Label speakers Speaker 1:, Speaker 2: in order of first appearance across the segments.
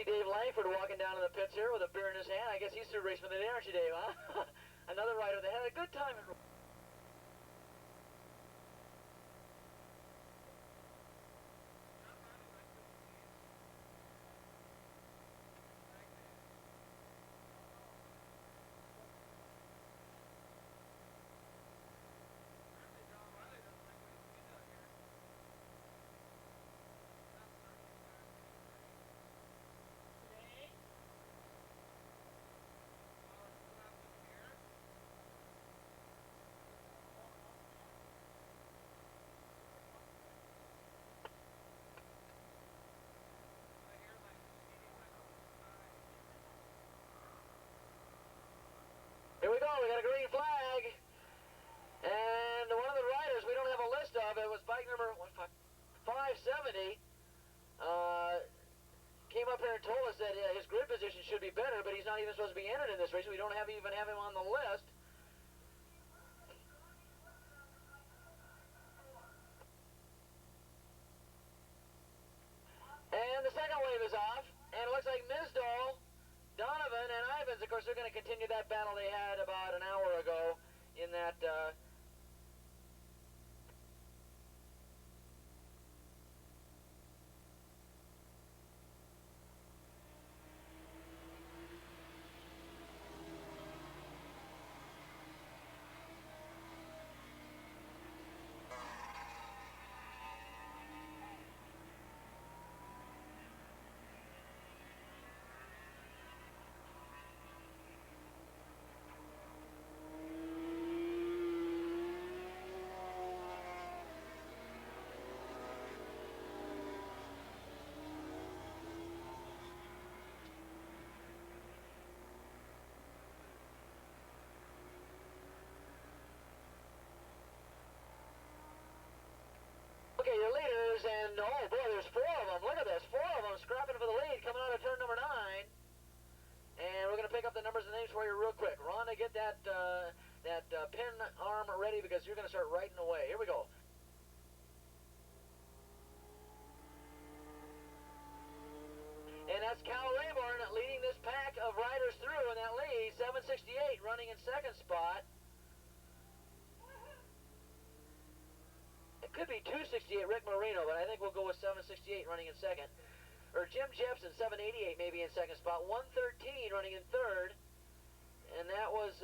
Speaker 1: Dave Langford walking down to the pits here with a beer in his hand. I guess he's through racing for the day, aren't you, Dave, huh? Another rider that had a good time. Here we go, we got a green flag. And one of the riders we don't have a list of, it was bike number 570. Came up here and told us that his grid position should be better, but he's not even supposed to be entered in this race. We don't even have him on the list. And the second wave is off, and it looks like Misdall, Donovan, and Ivans, of course, they're going to continue that battle they had about an hour ago in that okay, your leaders, and oh boy, there's four of them. Look at this, four of them scrapping for the lead coming out of turn number 9. And we're going to pick up the numbers and names for you real quick. Rhonda, get that pin arm ready because you're going to start riding away. Here we go. And that's Cal Rayburn leading this pack of riders through in that lead. 768 running in second spot. It could be 268 Rick Marino, but I think we'll go with 768 running in second. Or Jim Jepson, 788 maybe in second spot. 113 running in third. And that was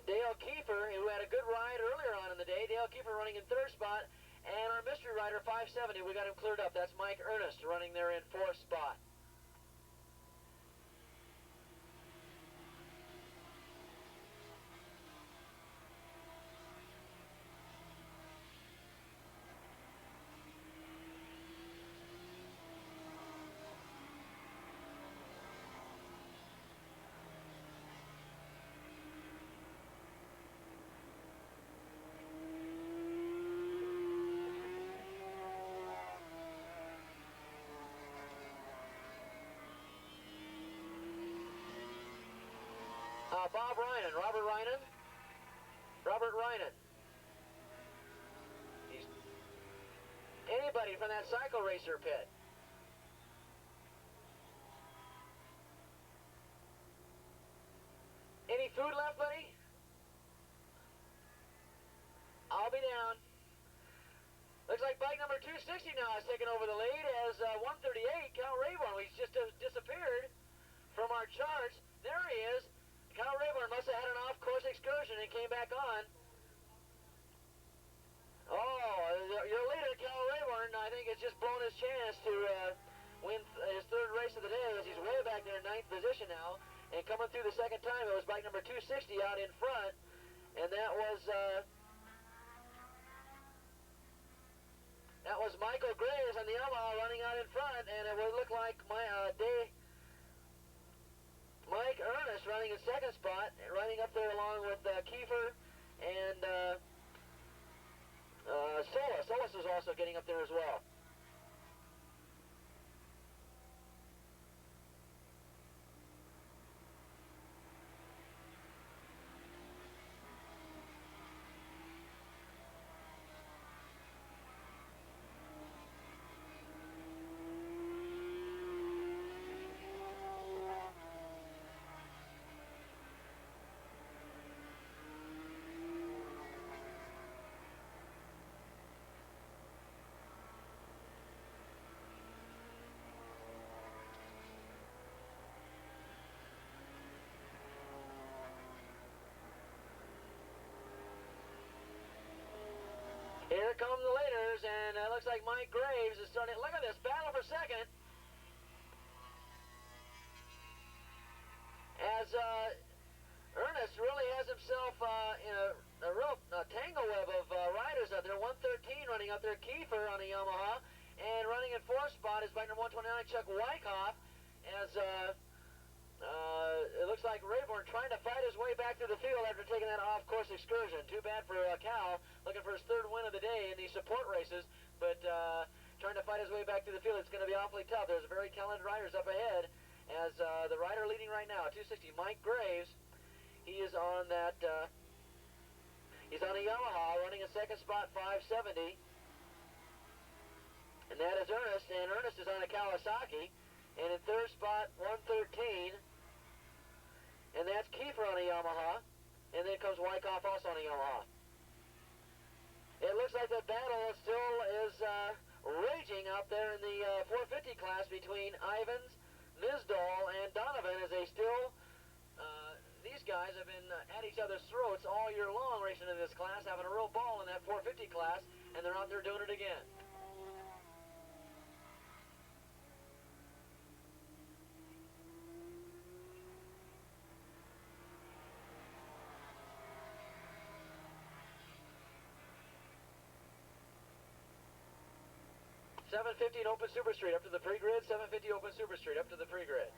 Speaker 1: Dale Kiefer, who had a good ride earlier on in the day. Dale Kiefer running in third spot. And our mystery rider, 570, we got him cleared up. That's Mike Ernest running there in fourth spot. Bob Reinen, Robert Reinen. He's anybody from that cycle racer pit. Any food left, buddy? I'll be down. Looks like bike number 260 now is taking over the lead as 138, Cal Rayburn. He's just disappeared from our charts. There he is. Cal Rayburn must have had an off-course excursion and came back on. Oh, your leader, Cal Rayburn, I think has just blown his chance to win his third race of the day as he's way back there in 9th position now. And coming through the second time, it was bike number 260 out in front. And that was Michael Graves on the Yamaha running out in front, and it would look like Mike Ernest running in second spot, running up there along with Kiefer and Solis. Solis is also getting up there as well. come the leaders, and it looks like Mike Graves is starting. Look at this battle for second. As Ernest really has himself in a real tangle web of riders out there. 113 running out there, Kiefer on a Yamaha, and running in fourth spot is bike number 129, Chuck Wyckoff, as it looks like Rayburn trying to fight his way back through the field after taking that off-course excursion. Too bad for Cal, looking for his third win of the day in these support races, but trying to fight his way back through the field. It's going to be awfully tough. There's very talented riders up ahead, as the rider leading right now, 260, Mike Graves. He is on that, he's on a Yamaha, running a second spot, 570. And that is Ernest, and Ernest is on a Kawasaki. And in third spot, 113. And that's Kiefer on a Yamaha. And then comes Wyckoff also on a Yamaha. It looks like the battle still is raging out there in the 450 class between Ivans, Misdall, and Donovan, as they still... these guys have been at each other's throats all year long racing in this class, having a real ball in that 450 class, and they're out there doing it again. .750 in open super street up to the pre-grid, 750 open super street up to the pre-grid.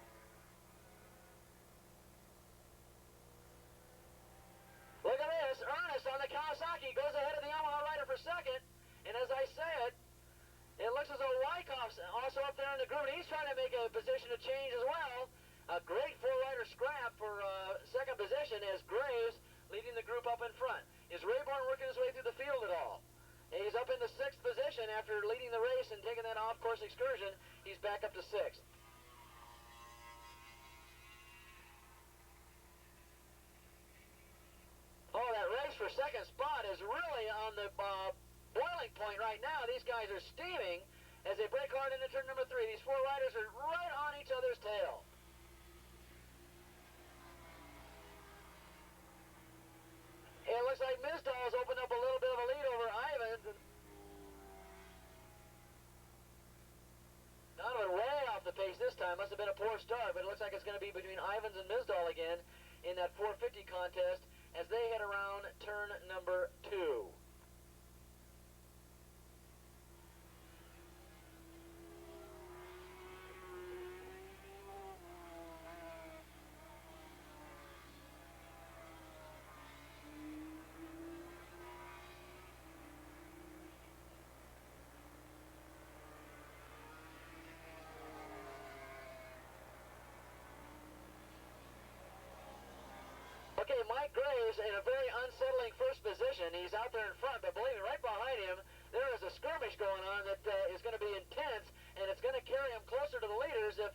Speaker 1: Look at this, Ernest on the Kawasaki goes ahead of the Yamaha rider for second, and as I said, it looks as though Wyckoff's also up there in the group, and he's trying to make a position of change as well. A great four-rider scrap for second position as Graves leading the group up in front. Is Rayburn working his way through the field at all? He's up in the sixth position after leading the race and taking that off-course excursion. He's back up to sixth. Oh, that race for second spot is really on the boiling point right now. These guys are steaming as they break hard into turn number 3. These four riders are right on each other's tail. It looks like Misdall's opened up a little bit of a lead over Ivans. Donovan way off the pace this time. Must have been a poor start, but it looks like it's going to be between Ivans and Misdall again in that 450 contest as they head around turn number 2. Okay, Mike Graves in a very unsettling first position. He's out there in front, but believe me, right behind him, there is a skirmish going on that is going to be intense, and it's going to carry him closer to the leaders if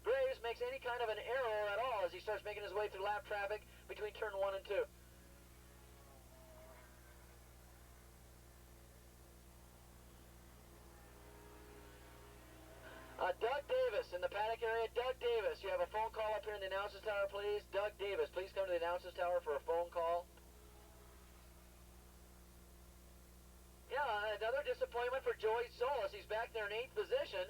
Speaker 1: Graves makes any kind of an error at all as he starts making his way through lap traffic between turn 1 and 2. Doug Davis in the paddock area. Doug Davis, you have a phone call up here in the announcer's tower, please. Doug Davis, please come to the announcer's tower for a phone call. Yeah, another disappointment for Joey Solis. He's back there in 8th position.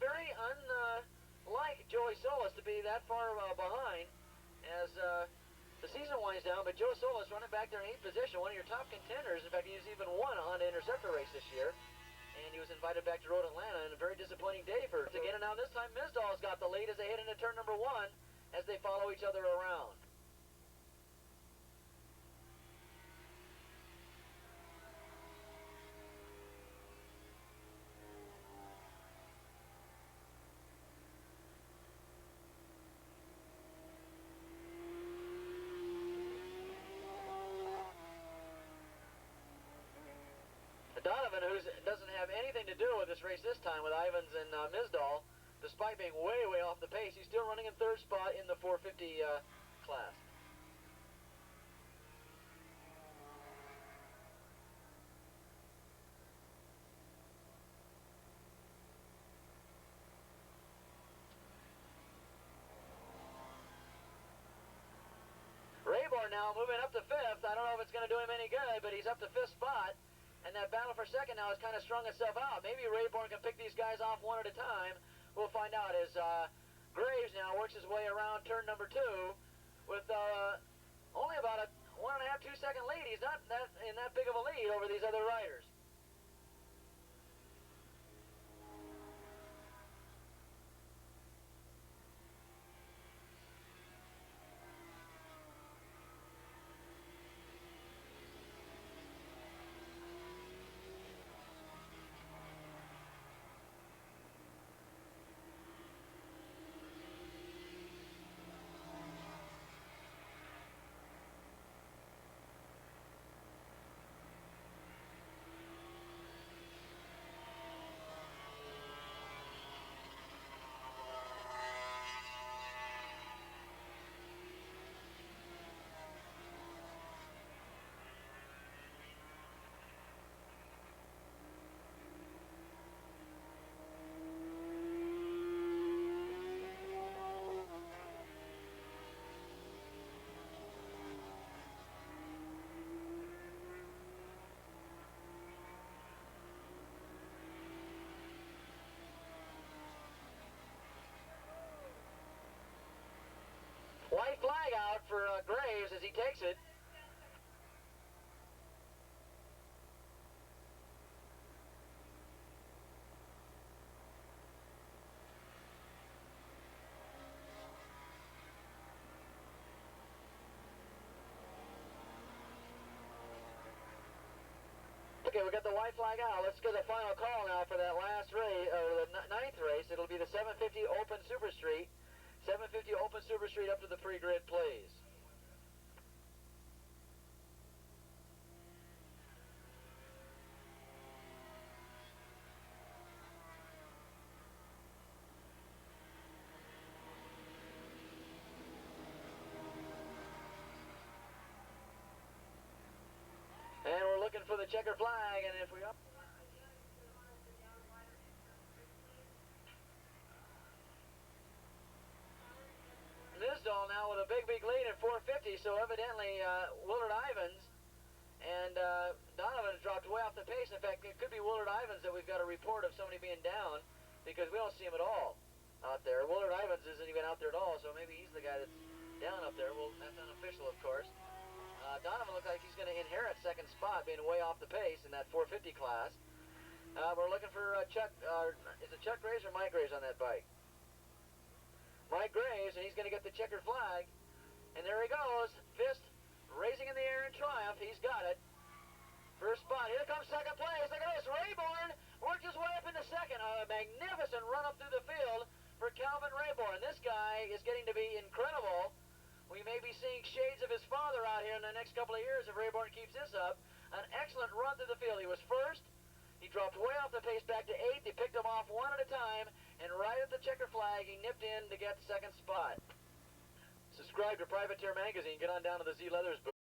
Speaker 1: Very unlike Joey Solis to be that far behind as the season winds down, but Joe Solis running back there in 8th position, one of your top contenders. In fact, he's even won a Honda Interceptor race this year. And he was invited back to Road Atlanta, and a very disappointing day for again. And now this time Misdall's got the lead as they head into turn number 1 as they follow each other around. Donovan, who doesn't have anything to do with this race this time with Ivans and Misdall, despite being way, way off the pace, he's still running in 3rd spot in the 450 class. Rayburn now moving up to 5th. I don't know if it's going to do him any good, but he's up to 5th spot and that battle for second now has kind of strung itself out. Maybe Rayborn can pick these guys off one at a time. We'll find out as Graves now works his way around turn number 2 with only about a 1.5, 2 second lead. He's not in that big of a lead over these other riders. White flag out for Graves as he takes it. Okay, we got the white flag out. Let's get the final call now for that last race, or the 9th race. It'll be the 750 Open Super Street. 750 Open Super Street up to the pre-grid, please. And we're looking for the checker flag, and if we up. Nisdall now with a big lead at 450, so evidently Willard Ivins and Donovan's dropped way off the pace. In fact, it could be Willard Ivins that we've got a report of somebody being down because we don't see him at all out there. Willard Ivins isn't even out there at all, so maybe he's the guy that's down up there. Well, that's unofficial, of course. Donovan looks like he's going to inherit second spot, being way off the pace in that 450 class. We're looking for Chuck. Is it Chuck Graves or Mike Graves on that bike? Mike Graves, and he's going to get the checkered flag. And there he goes. Fist raising in the air in triumph. He's got it. First spot. Here comes second place. Look at this. Rayborn worked his way up into second. A magnificent run up through the field for Calvin Rayborn. This guy is getting to be incredible. We may be seeing shades of his father out here in the next couple of years if Rayborn keeps this up. An excellent run through the field. He was first. He dropped way off the pace back to 8th. He picked him off one at a time, and right at the checker flag, he nipped in to get second spot. Subscribe to Privateer Magazine. Get on down to the Z Leathers booth.